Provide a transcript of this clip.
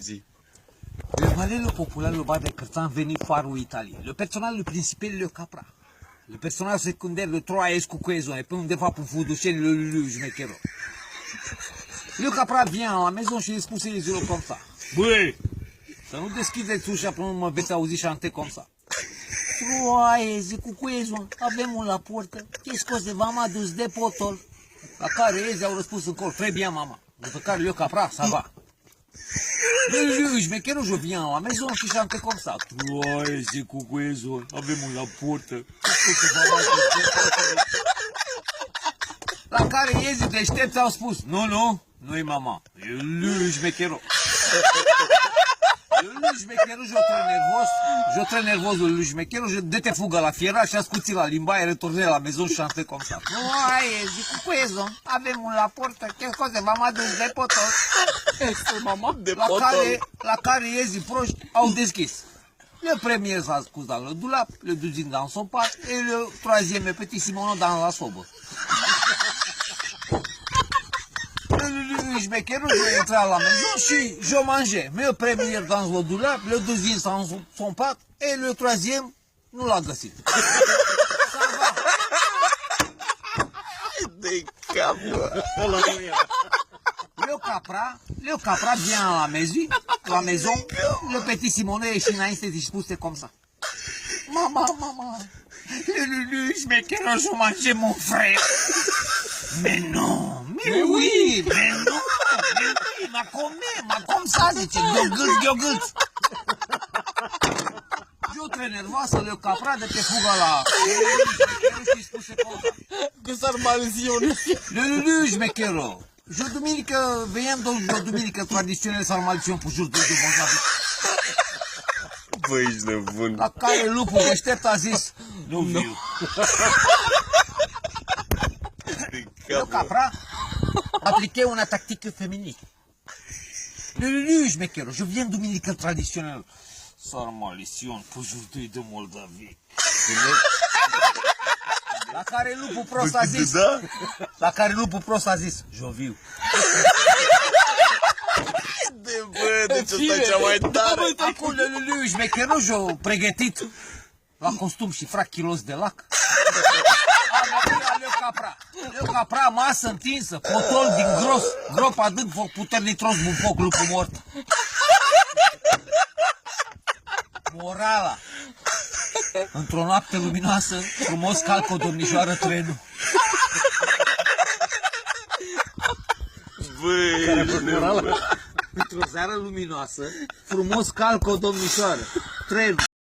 Zi. Le ballet populaire le bas des chrétiens venu phare Italie. Le personnage principal le capra. Le personnage secondaire le trois est coeso et puis on défend pour vous doucher le jmequero. Le capra vient à la maison și îi spuse les yeux comme ça. Băi, să nu deschideți ușa până nu mă veți auzi șante cum ça. Troaie, zic cu cuezo, avem un la portă. Ce scoze, v-am adus de potol. La care Ezi au răspuns în cor, très bien, mama. După care le capra, ça va. Le jmecherul je viens à la maison și chante comme ça. Troaie, zic cu cuezo, avem un la portă. La care Ezi deștepți au spus, nu-i mama, e lui jmecherul. Lui jmecherul, je très nervos, lui jmecherul, je dete fugă la fiera și a scuțit la limba, e retourné la maison și chante comme ça. Troaie, zic cu cuezo, avem un la portă, ce scoze, v-am adus de potol. Este mama de potol. La care Ezi proști au deschis. Le premier s-a scos dans le dulap, le deuxième dans son pat et le troisième est petit Simono dans la sobă. Le jmecherul je intra la maison și je mangeais. Le premier dans le dulap, le deuxième dans son pat et le troisième nu l-a găsit. De capă. Le capra vient à la maison, le petit Simonet est înainte și spuse comme ça. Mama, le jmecherul je mange mon frère. Mais non, mais oui, m'a comme ça, zice, gheogâlț. Eu très nervoasă, le capra de pe fugă la și spuse comme ça. Că s-ar malzione. Le jmecherul. Je duminică, veiem o duminică tradițională sau malțiune cu jur de bonzavi. Băi, ești nebun. La care lupul deștept a zis, nu viu. Le capra appliquait une tactique féminine. Le jmecherul, je viens duminică tradițională. Sans maliciune pour aujourd'hui de Moldavie. La care lupul prost a zis, je viu. Deci ăsta e cea mai tare. Acum lui jmecherul și-a pregătit la costum și frac kilos de lac. Le capra, masă întinsă, potol din gros, grop adânc, foc puternic tros, un foc lupul mort. Morala. Într-o noapte luminoasă, frumos calcă o domnișoară trenul. Băi, Într-o seară luminoasă, frumos calcă o domnișoară, trenul.